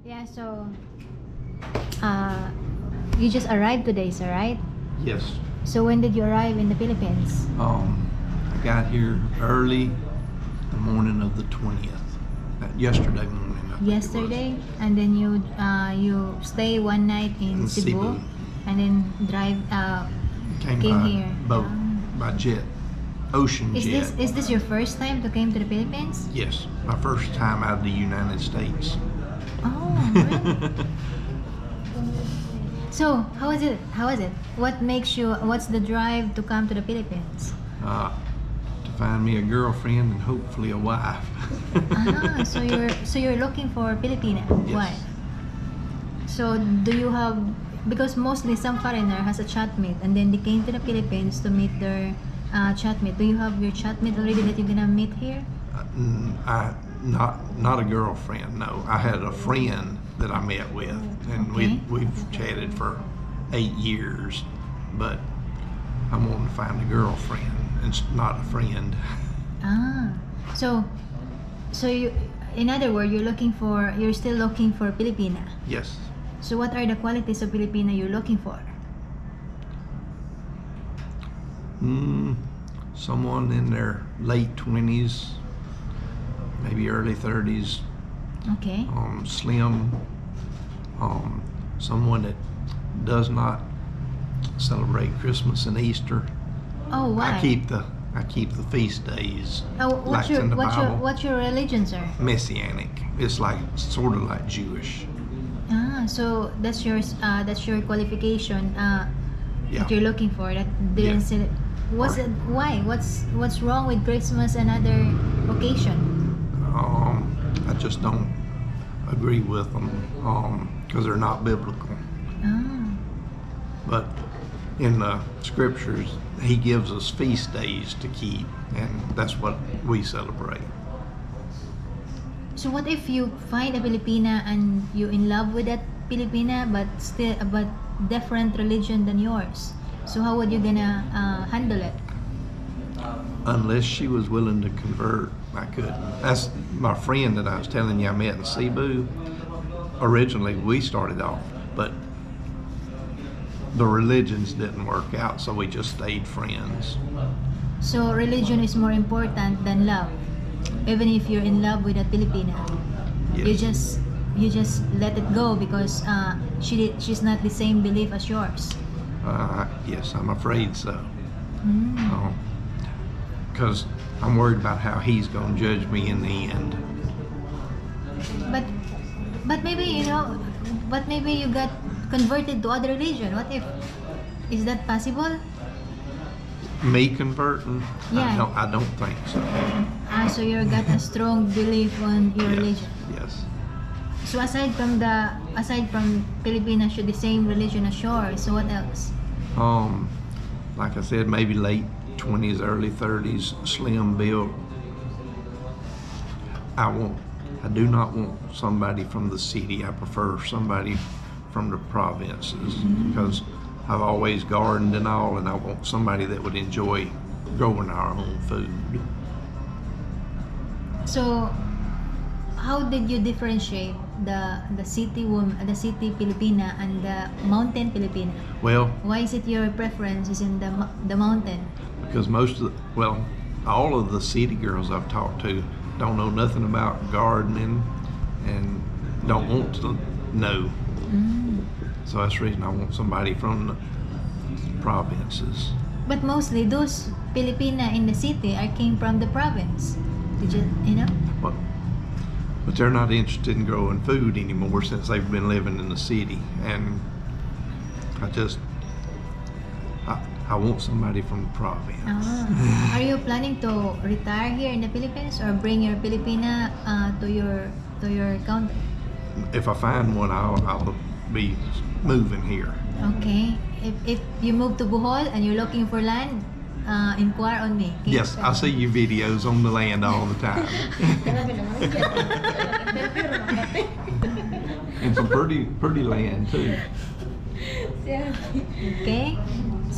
Yeah, so you just arrived today, sir, right? Yes. So when did you arrive in the Philippines? I got here early the morning of the 20th. Yesterday morning. I think it was. Yesterday, and then you stay one night in In Cebu, Cebu. and then drive Came came by here. boat, by jet, ocean Is jet. this your first time to came to the Philippines? Yes, my first time out of the United States. Oh, really? So how is it? How is it? What makes you? What's the drive to come to the Philippines? To find me a girlfriend and hopefully a wife. So you're looking for Filipina Yes. wife. So do you have, because mostly some foreigner has a chatmate and then they came to the Philippines to meet their chatmate. Do you have your chatmate already that you're gonna meet here? Not a girlfriend. No, I had a friend that I met with, and Okay. we've chatted for 8 years, but I'm wanting to find a girlfriend and not a friend. So you, in other words, you're still looking for Filipina. Yes. So what are the qualities of Filipina you're looking for? Someone in their late 20s, maybe early 30s, Okay. slim, someone that does not celebrate Christmas and Easter. Oh, why? I keep the feast days. What's like in the Bible. what's your religion, sir? Messianic. It's like sort of like Jewish. So that's your qualification Yeah. that you're looking for. That didn't Yeah. say. What's Right. it? Why? What's wrong with Christmas and other occasion? I just don't agree with them because they're not biblical. But in the scriptures, he gives us feast days to keep, and that's what we celebrate. So what if you find a Filipina and you in love with that Filipina, but different religion than yours? So how would you gonna handle it? Unless she was willing to convert, I couldn't. That's my friend that I was telling you I met in Cebu. Originally, we started off, but the religions didn't work out, so we just stayed friends. So religion is more important than love, even if you're in love with a Filipina. Yes. You just let it go because she's not the same belief as yours. Yes, I'm afraid so. Because I'm worried about how he's going to judge me in the end. But maybe maybe you got converted to other religion. What if? Is that possible? Me converting? Yeah. I don't think so. So you got a strong belief on your religion. Yes. So aside from Filipinas, you're the same religion as yours. So what else? Like I said, maybe late 20s, early 30s, slim build. I do not want somebody from the city. I prefer somebody from the provinces because I've always gardened and all, and I want somebody that would enjoy growing our own food. So how did you differentiate the city Filipina and the mountain Filipina? Well, Why is it your preference is in the mountain? because all of the city girls I've talked to don't know nothing about gardening and don't want to know. So that's the reason I want somebody from the provinces. But mostly those Filipina in the city came from the province. Did you know? But they're not interested in growing food anymore since they've been living in the city. And I want somebody from the province. Are you planning to retire here in the Philippines or bring your Filipina to your country? If I find one, I'll be moving here. Okay. If you move to Bohol and you're looking for land, inquire on me. Okay? Yes, I see your videos on the land all the time. And some pretty land too. Okay.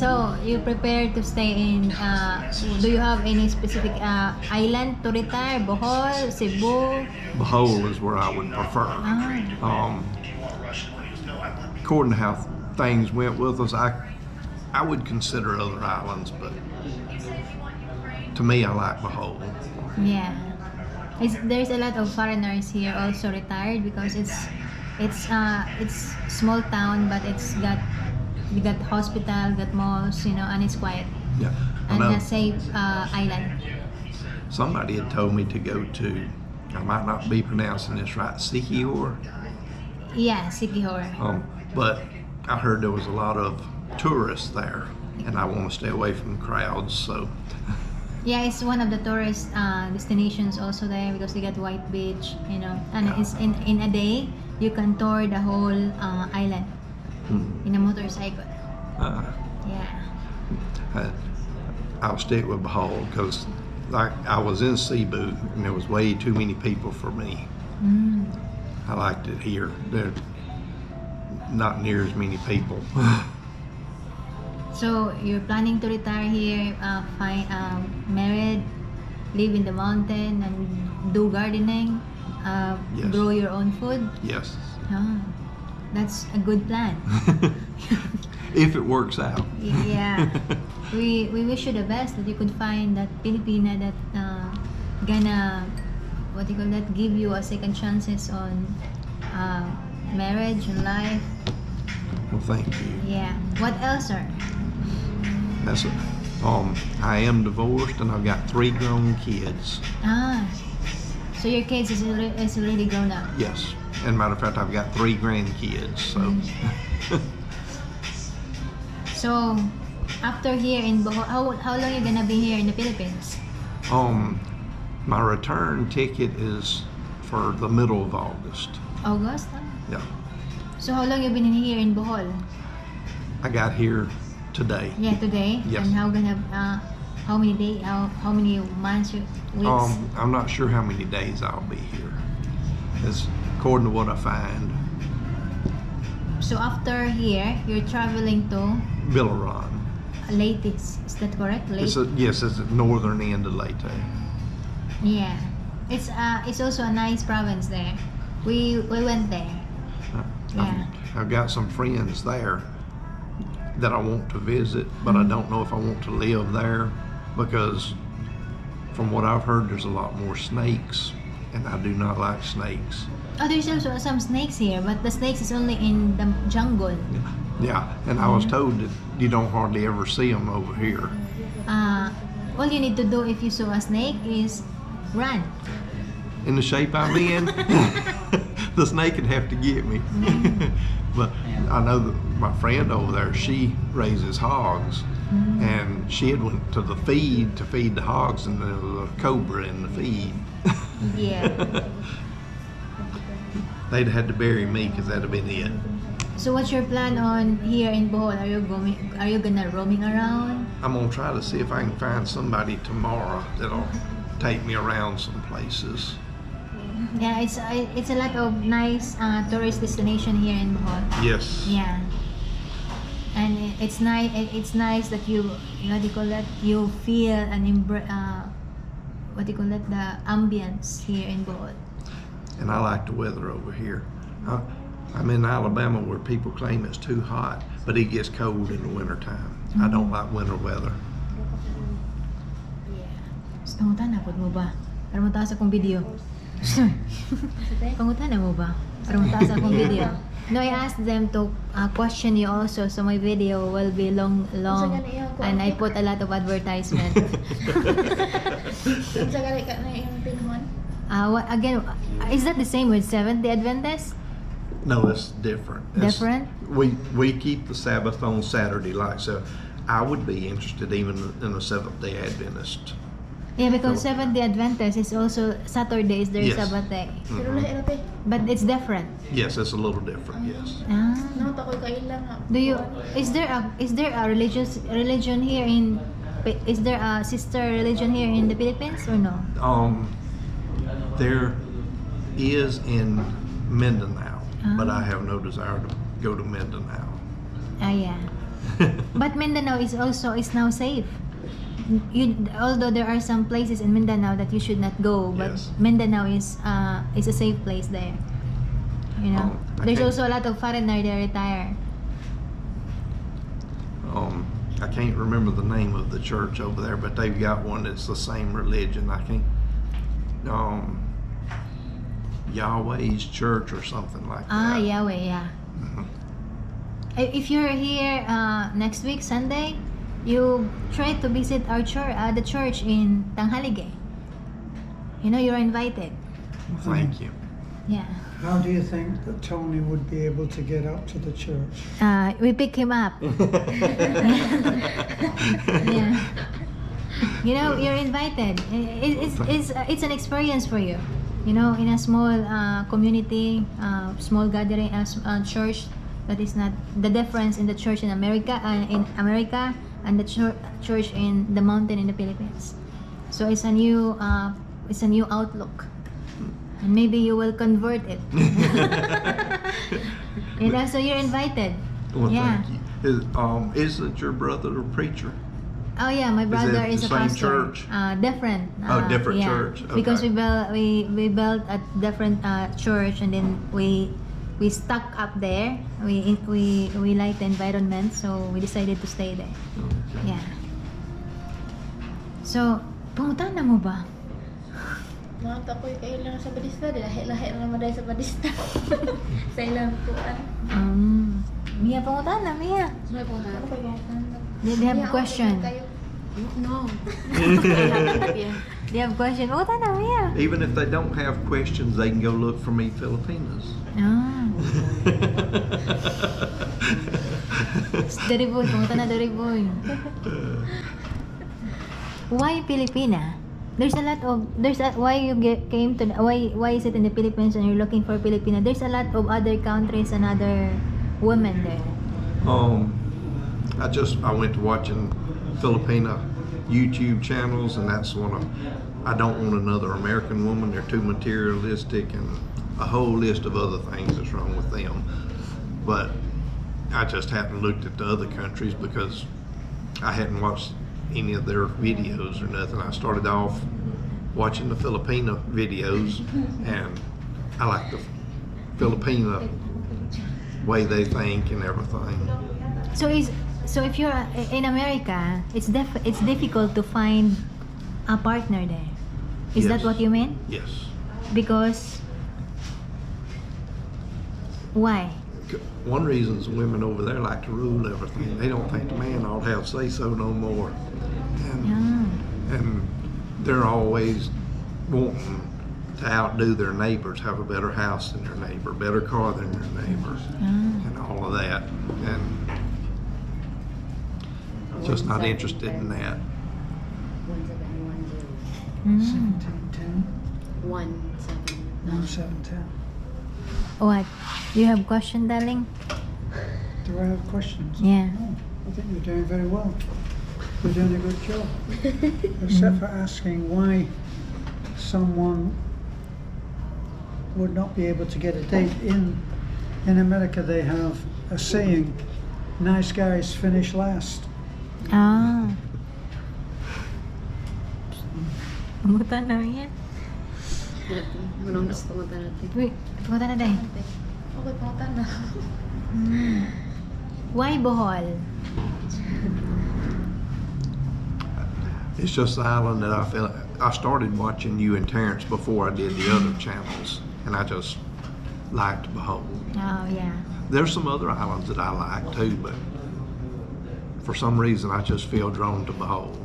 So, you prepare to stay in, do you have any specific island to retire? Bohol, Cebu? Bohol is where I would prefer. Ah. According to how things went with us, I would consider other islands, but to me, I like Bohol. Yeah. There's a lot of foreigners here also retired because it's small town, but you got hospital, got malls, and it's quiet Yeah, I and know. a safe island. Somebody had told me to go to, I might not be pronouncing this right, Sikihor. Yeah, Sikihor. But I heard there was a lot of tourists there, and I want to stay away from crowds, so. Yeah, it's one of the tourist destinations also there because they got White Beach, and it's in a day you can tour the whole island in a motorcycle. Yeah. I'll stick with Bohol because like I was in Cebu and there was way too many people for me. I liked it here. There not near as many people. So you're planning to retire here, married, live in the mountain, and do gardening, Yes. grow your own food. Yes. Ah, that's a good plan. If it works out. Yeah, we wish you the best that you could find that Filipina that gonna give you a second chances on marriage and life. Well, thank you. Yeah. What else, sir? That's it. I am divorced and I've got 3 grown kids. Ah, so your kids is already grown up. Yes. And matter of fact, I've got 3 grandkids. So. So, after here in Bohol, how long you gonna be here in the Philippines? My return ticket is for the middle of August. August? Huh? Yeah. So, how long you been in here in Bohol? I got here today. Yeah, today. Yes. And how many days? How many months? Weeks? I'm not sure how many days I'll be here. It's according to what I find. So after here, you're traveling to Bilaran. Leyte. Is that correct? Leyte. Yes, it's at northern end of Leyte. Yeah. It's also a nice province there. We went there. Yeah. I've got some friends there that I want to visit, but I don't know if I want to live there because from what I've heard, there's a lot more snakes, and I do not like snakes. Oh, there's also some snakes here, but the snakes is only in the jungle. Yeah, and I was told that you don't hardly ever see them over here. All you need to do if you saw a snake is run. In the shape I'm in, the snake would have to get me. But I know that my friend over there, she raises hogs, and she had went to the feed to feed the hogs, and there was a cobra in the feed. Yeah. They'd had to bury me because that'd have been it. So what's your plan on here in Bohol? Are you gonna roaming around? I'm gonna try to see if I can find somebody tomorrow that'll take me around some places. Yeah, it's a lot of nice tourist destination here in Bohol. Yes. Yeah. And it's nice. It's nice that you you feel and the ambience here in Bohol. And I like the weather over here. I'm in Alabama where people claim it's too hot, but it gets cold in the wintertime. I don't like winter weather. Yeah. Gusto mo tanapod mo ba? Para mo taas akong video. Pangutana mo ba? Para mo taas akong video. No, I asked them to question you also, so my video will be long, and I put a lot of advertisement. Again, is that the same with Seventh-day Adventist? No, it's different. Different? We keep the Sabbath on Saturday, so I would be interested even in a Seventh-day Adventist. Yeah, because Seventh-day Adventist is also Saturday is their Yes. Sabbath day. But it's different. Yes, it's a little different. Yes. Is there a religion here in? Is there a sister religion here in the Philippines or no? There is in Mindanao, but I have no desire to go to Mindanao. Yeah. But Mindanao is now safe. Although there are some places in Mindanao that you should not go, but Yes. Mindanao is a safe place there. You know, there's Okay. also a lot of foreigner that retire. I can't remember the name of the church over there, but they've got one that's the same religion. I can't. Yahweh's church or something like that. Yahweh, yeah. Mhm. If you're here next week Sunday, you try to visit our church, the church in Tanghalige. You know, you're invited. Thank you. Yeah. How do you think that Tony would be able to get up to the church? We pick him up. Yeah. You know, you're invited. It's an experience for you. You know, in a small community, small gathering, church that is not the difference in the church in America, and the church in the mountain in the Philippines. So it's a new outlook, and maybe you will convert it. You know, so you're invited. Well, Yeah. thank you. Isn't your brother a preacher? Oh yeah, my brother it is the a same pastor. church? Different. Different yeah. church. Because Okay. we built a different church, and then we stuck up there. We like the environment, so we decided to stay there. Okay. Yeah. So, pumunta na mo ba? Mga takoy kayo lang sa badista, lahi-lahi na naman dahil sa badista. Sa ilang kuan. Mia, pumunta na, Mia. Ano po na? Do you have question? No. Do you have question? Pumunta na, Mia. Even if they don't have questions, they can go look for me Filipinas. Deriboy, pumunta na Deriboy. Why Filipina? Why you came to why is it in the Philippines and you're looking for Filipina? There's a lot of other countries and other women there. I went to watching Filipina YouTube channels, and that's one of. I don't want another American woman. They're too materialistic, and a whole list of other things that's wrong with them. But I just hadn't looked at the other countries because I hadn't watched any of their videos or nothing. I started off watching the Filipina videos, and I like the Filipina way they think and everything. So if you're in America, it's difficult to find a partner there. Is that Yes. what you mean? Yes. Because why? One reason is women over there like to rule everything. They don't think the man ought to have say-so no more. And they're always wanting to outdo their neighbors, have a better house than their neighbor, better car than their neighbor, and all of that. And just not interested in that. 1710, 1-7. 1710. What? Do you have question, darling? Do I have questions? Yeah. No, I think you're doing very well. You're doing a good job. Except for asking why someone would not be able to get a date. In America they have a saying, nice guys finish last. Pumunta na yan. Manong nas pumunta natin. Wait, pumunta na din. Okay, pumunta na. Why Bohol? It's just the island that I felt. I started watching you and Terrence before I did the other channels, and I just liked Behold. Oh, yeah. There's some other islands that I like too, but for some reason I just feel drawn to Behold.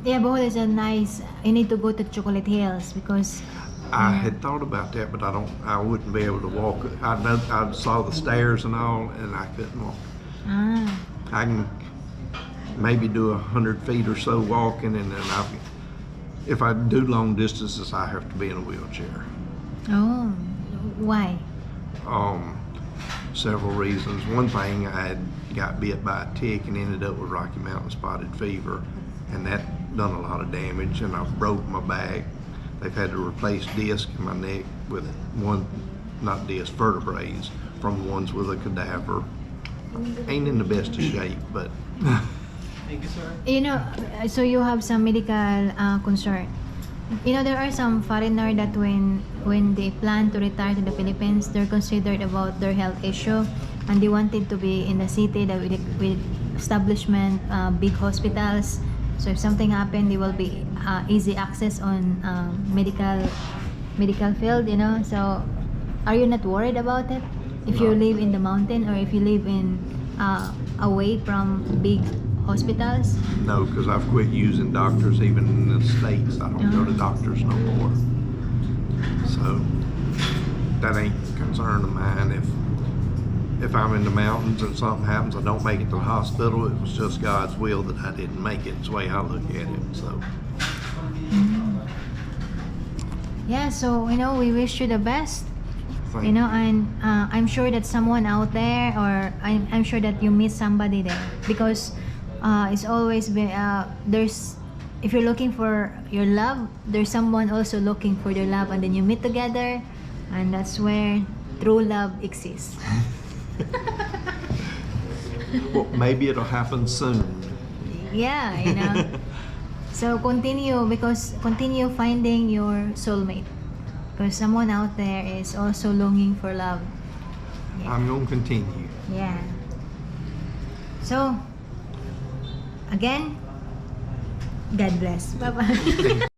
Yeah, Bohol is a nice. You need to go to Chocolate Hills because I had thought about that, but I wouldn't be able to walk. I saw the stairs and all, and I couldn't walk. I can maybe do 100 feet or so walking, and then if I do long distances, I have to be in a wheelchair. Oh, why? Several reasons. One thing, I had got bit by a tick and ended up with Rocky Mountain spotted fever, and that done a lot of damage, and I've broke my back. They've had to replace disc in my neck with not disc, vertebrae from ones with a cadaver ain't in the best of shape, but You know, so you have some medical concern. You know, there are some foreigner that when they plan to retire to the Philippines, they're considered about their health issue, and they wanted to be in the city that with establishment, big hospitals. So if something happened, they will be easy access on medical field. You know, so are you not worried about it? If you No. live in the mountain or if you live in away from big hospitals? no, because I've quit using doctors even in the States. I don't go to doctors no more. So that ain't a concern of mine. If I'm in the mountains and something happens, I don't make it to the hospital. It was just God's will that I didn't make it. It's the way I look at it. So Yeah, so you know, we wish you the best. thank You know, and I'm sure that someone out there, or I'm sure that you meet somebody there, because it's always been there's, if you're looking for your love, there's someone also looking for their love, and then you meet together, and that's where true love exists. Well, maybe it'll happen soon. Yeah, you know. So continue finding your soulmate, because someone out there is also longing for love. Yeah. I'm gonna continue. Yeah. So, again, God bless. Bye-bye.